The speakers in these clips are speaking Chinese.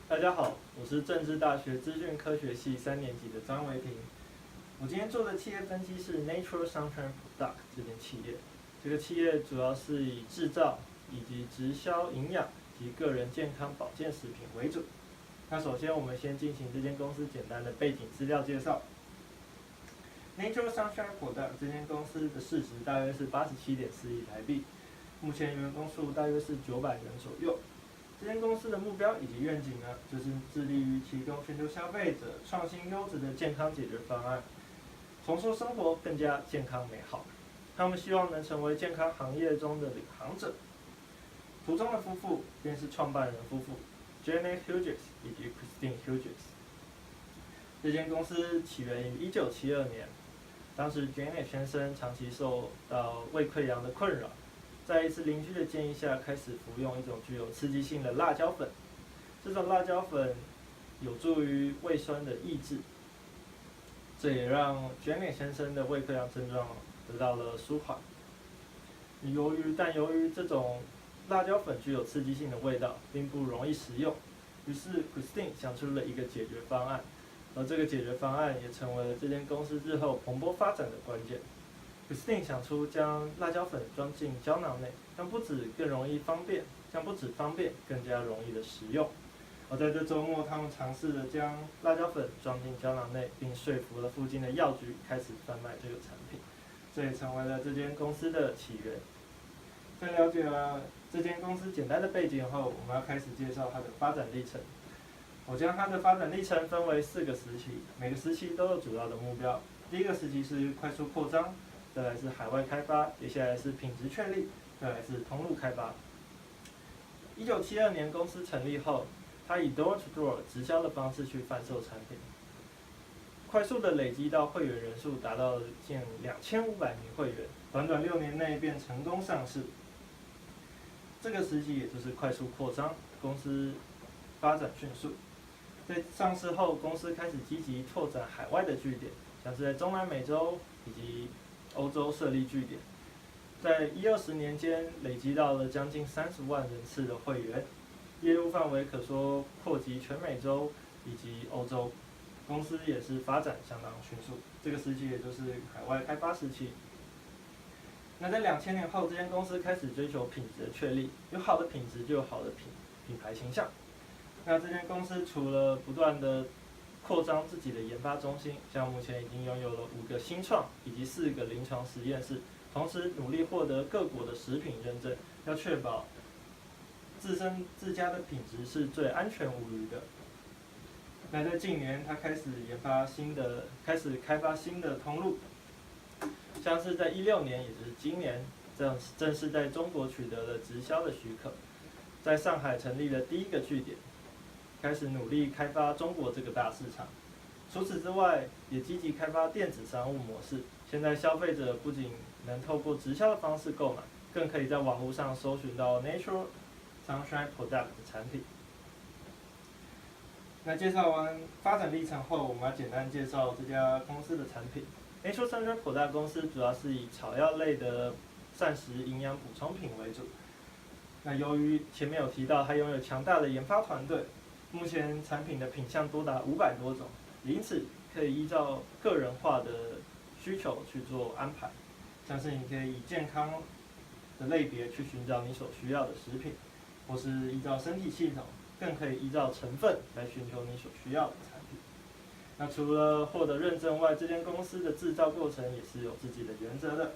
大家好，我是政治大学资讯科学系3年级的张维平。我今天做的企业分析是 Natural Sunshine Product 这间企业。这个企业主要是以制造以及直销营养及个人健康保健食品为主。那首先我们先进行这间公司简单的背景资料介绍。Natural Sunshine Product 这间公司的市值大约是87.4亿台币，目前员工数大约是900人左右。这间公司的目标以及愿景呢，就是致力于提供全球消费者创新优质的健康解决方案，重塑生活更加健康美好。他们希望能成为健康行业中的领航者。图中的夫妇便是创办人夫妇 Janet Hughes 以及 Christine Hughes。这间公司起源于1972年，当时 Janet 先生长期受到胃溃疡的困扰。在一次邻居的建议下，开始服用一种具有刺激性的辣椒粉。这种辣椒粉有助于胃酸的抑制，这也让 Janet 先生的胃溃疡症状得到了舒缓。由于这种辣椒粉具有刺激性的味道，并不容易食用，于是 Christine 想出了一个解决方案，而这个解决方案也成为了这间公司日后蓬勃发展的关键。Christine 想出将辣椒粉装进胶囊内，将不止方便，更加容易的食用。而在这周末，他们尝试着将辣椒粉装进胶囊内，并说服了附近的药局开始贩卖这个产品，这也成为了这间公司的起源。在了解了这间公司简单的背景后，我们要开始介绍它的发展历程。我将它的发展历程分为4个时期，每个时期都有主要的目标。第一个时期是快速扩张，再来是海外开发，接下来是品质确立，再来是通路开发。1972年公司成立后，它以 door-to-door 直销的方式去贩售产品，快速的累积到会员人数达到近2500名会员，短短6年内便成功上市。这个时期也就是快速扩张，公司发展迅速。在上市后，公司开始积极拓展海外的据点，像是在中南美洲以及欧洲设立据点。在10-20年间，累积到了将近30万人次的会员，业务范围可说扩及全美洲以及欧洲。公司也是发展相当迅速，这个时期也就是海外开发时期。那在2000年后，这间公司开始追求品质的确立，有好的品质就有好的品牌形象。那这间公司除了不断的扩张自己的研发中心，像目前已经拥有了5个新创以及4个临床实验室，同时努力获得各国的食品认证，要确保自家的品质是最安全无虞的。那在近年，他开始开发新的通路，像是在16年，也就是今年，正式在中国取得了直销的许可，在上海成立了第1个据点，开始努力开发中国这个大市场。除此之外，也积极开发电子商务模式。现在消费者不仅能透过直销的方式购买，更可以在网络上搜寻到 Natural Sunshine Product 的产品。那介绍完发展历程后，我们要简单介绍这家公司的产品。Natural Sunshine Product 公司主要是以草药类的膳食营养补充品为主。那由于前面有提到，它拥有强大的研发团队，目前产品的品项多达500多种，因此可以依照个人化的需求去做安排。像是你可以以健康的类别去寻找你所需要的食品，或是依照身体系统，更可以依照成分来寻求你所需要的产品。那除了获得认证外，这间公司的制造过程也是有自己的原则的。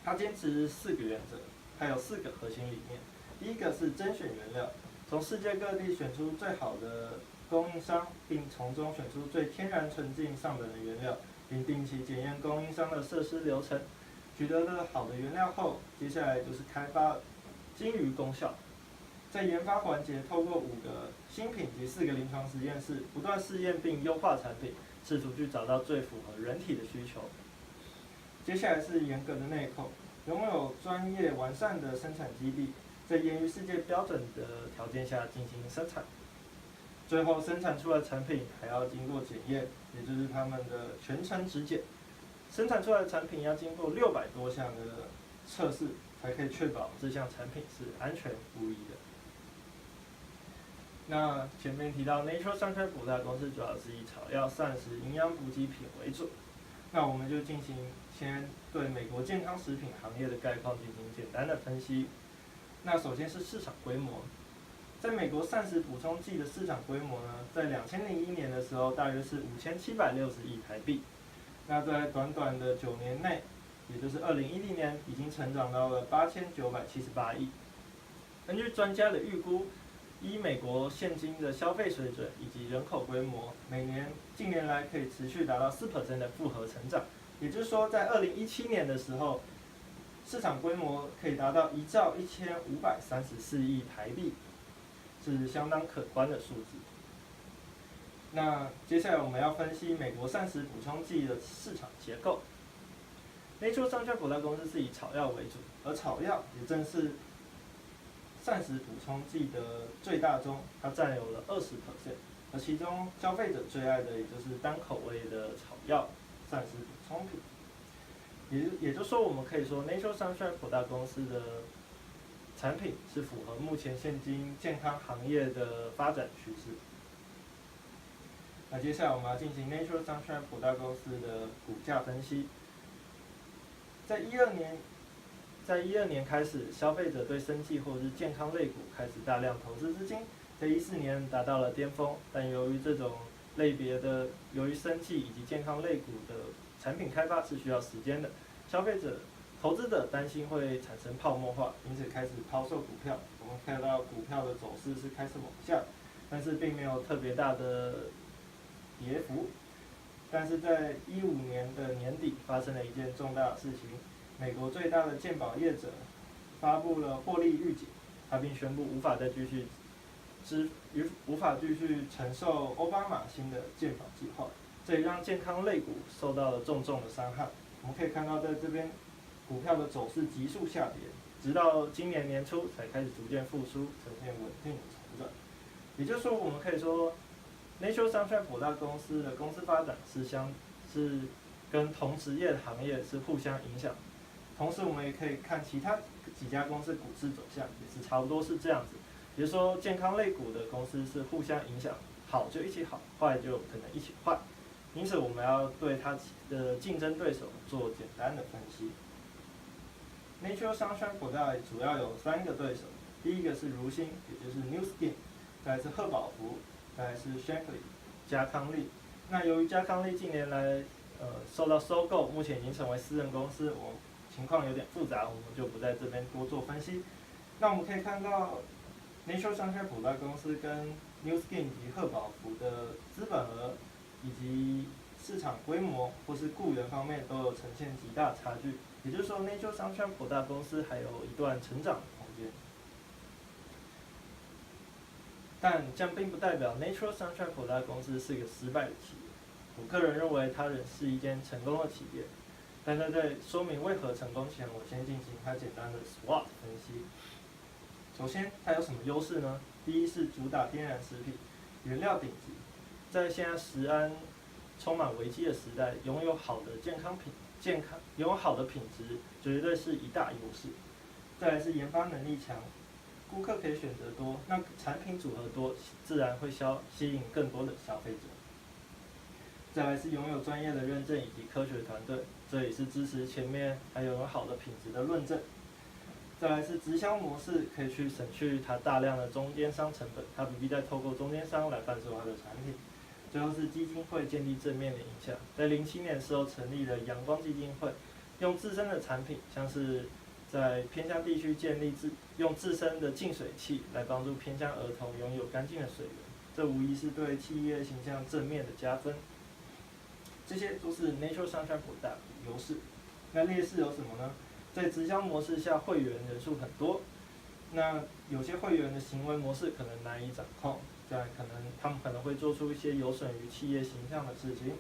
它坚持4个原则，它有4个核心理念。第一个是甄选原料，从世界各地选出最好的供应商，并从中选出最天然纯净上等的原料，并定期检验供应商的设施流程。取得了好的原料后，接下来就是开发，精于功效。在研发环节，透过5个新品及4个临床实验室，不断试验并优化产品，试图去找到最符合人体的需求。接下来是严格的内控，拥有专业完善的生产基地，在严于世界标准的条件下进行生产。最后生产出来的产品还要经过检验，也就是他们的全程质检。生产出来的产品要经过600多项的测试，才可以确保这项产品是安全无疑的。那前面提到 Natural Sunshine 普大公司主要是以草药、膳食、营养补给品为主。那我们就进行先对美国健康食品行业的概况进行简单的分析。那首先是市场规模，在美国膳食补充剂的市场规模呢，在2001年的时候大约是5760亿台币。那在短短的9年内，也就是2010年，已经成长到了8978亿。根据专家的预估，依美国现今的消费水准以及人口规模，近年来可以持续达到4% 的复合成长。也就是说，在2017年的时候，市场规模可以达到1兆1534亿台币，是相当可观的数字。那接下来我们要分析美国膳食补充剂的市场结构。Natural Sunshine 普大公司是以草药为主，而草药也正是膳食补充剂的最大宗，它占有了20%，而其中消费者最爱的也就是单口味的草药膳食补充品。也就是说，我们可以说 Natural Sunshine 普大公司的产品是符合目前现今健康行业的发展趋势。那接下来我们要进行 Natural Sunshine 普大公司的股价分析。在2012年开始，消费者对生技或是健康类股开始大量投资资金，在2014年达到了巅峰。但由于这种类别的，由于生技以及健康类股的产品开发是需要时间的，投资者担心会产生泡沫化，因此开始抛售股票。我们看到股票的走势是开始往下，但是并没有特别大的跌幅。但是在2015年的年底，发生了一件重大的事情。美国最大的健保业者发布了获利预警，他并宣布无法继续承受奥巴马新的健保计划，这也让健康类股受到了重重的伤害。我们可以看到，在这边股票的走势急速下跌，直到今年年初才开始逐渐复苏，呈现稳定的成长。也就是说，我们可以说 Natural Sunshine 普大公司的公司发展是跟同职业的行业是互相影响。同时，我们也可以看其他几家公司股市走向，也是差不多是这样子。比如说，健康类股的公司是互相影响，好就一起好，坏就可能一起坏。因此，我们要对它的竞争对手做简单的分析。Natural Sunshine 普大主要有3个对手，第一个是如新，也就是 New Skin， 再来是贺宝福，再来是 Shankly 嘉康利。那由于嘉康利近年来受到收购，目前已经成为私人公司，情况有点复杂，我们就不在这边多做分析。那我们可以看到 Natural Sunshine 普大公司跟 New Skin 以及贺宝福的资本额以及市场规模或是雇员方面都有呈现极大差距。也就是说 Natural Sunshine 普大公司还有一段成长的空间。但这样并不代表 Natural Sunshine 普大公司是一个失败的企业。我个人认为它仍是一间成功的企业。但在说明为何成功前，我先进行它简单的 SWOT 分析。首先，它有什么优势呢？第一是主打天然食品，原料顶级，在现在食安充满危机的时代，拥有好的品质，绝对是一大优势。再来是研发能力强，顾客可以选择多，那产品组合多，自然会吸引更多的消费者。再来是拥有专业的认证以及科学团队，这也是支持前面还有好的品质的论证。再来是直销模式，可以去省去它大量的中间商成本，它不必再透过中间商来贩售它的产品。最后是基金会建立正面的影响，在2007年的时候成立了阳光基金会，用自身的产品，像是在偏乡地区用自身的净水器来帮助偏乡儿童拥有干净的水源，这无疑是对企业形象正面的加分。这些都是 Natural Sunshine 普大的优势。那劣势有什么呢？在直销模式下，会员人数很多，那有些会员的行为模式可能难以掌控，他们可能会做出一些有损于企业形象的事情。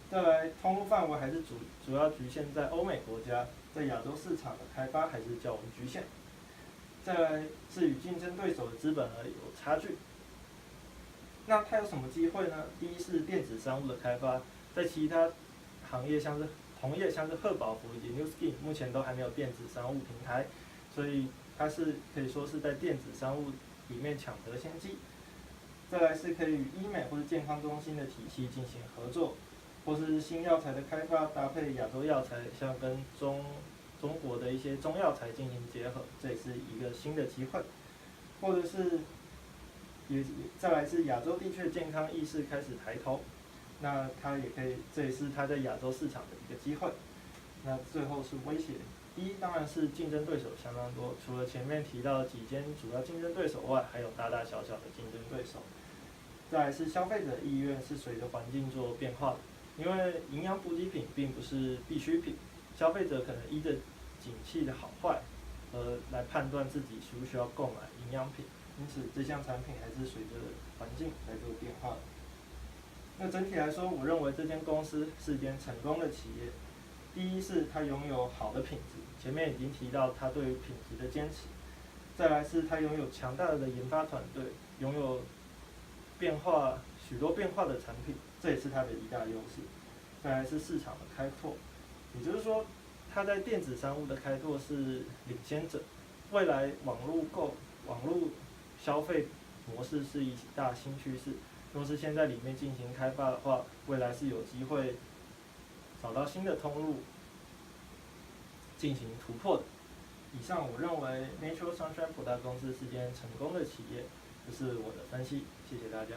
再来，通路范围还是主要局限在欧美国家，在亚洲市场的开发还是较为局限。再来是与竞争对手的资本额有差距。那它有什么机会呢？第一是电子商务的开发，在其他行业同业像是贺宝福以及 New Skin 目前都还没有电子商务平台，所以它是可以说是在电子商务里面抢得先机。再来是可以与医美或者健康中心的体系进行合作，或是新药材的开发搭配亚洲药材，像跟中国的一些中药材进行结合，这也是一个新的机会。或者是再来是亚洲地区的健康意识开始抬头，那它也可以，这也是它在亚洲市场的一个机会。那最后是威胁，第一当然是竞争对手相当多，除了前面提到的几间主要竞争对手外，还有大大小小的竞争对手。再来是消费者意愿是随着环境做变化的，因为营养补给品并不是必需品，消费者可能依着景气的好坏，来判断自己需不需要购买营养品，因此这项产品还是随着环境来做变化的。那整体来说，我认为这间公司是一间成功的企业。第一是它拥有好的品质，前面已经提到它对于品质的坚持。再来是它拥有强大的研发团队，拥有许多变化的产品，这也是它的一大优势。再来是市场的开拓，也就是说，它在电子商务的开拓是领先者。未来网络消费模式是一大新趋势。若是先在里面进行开发的话，未来是有机会找到新的通路进行突破的。以上我认为 Natural Sunshine Product 公司是间成功的企业，这是我的分析，谢谢大家。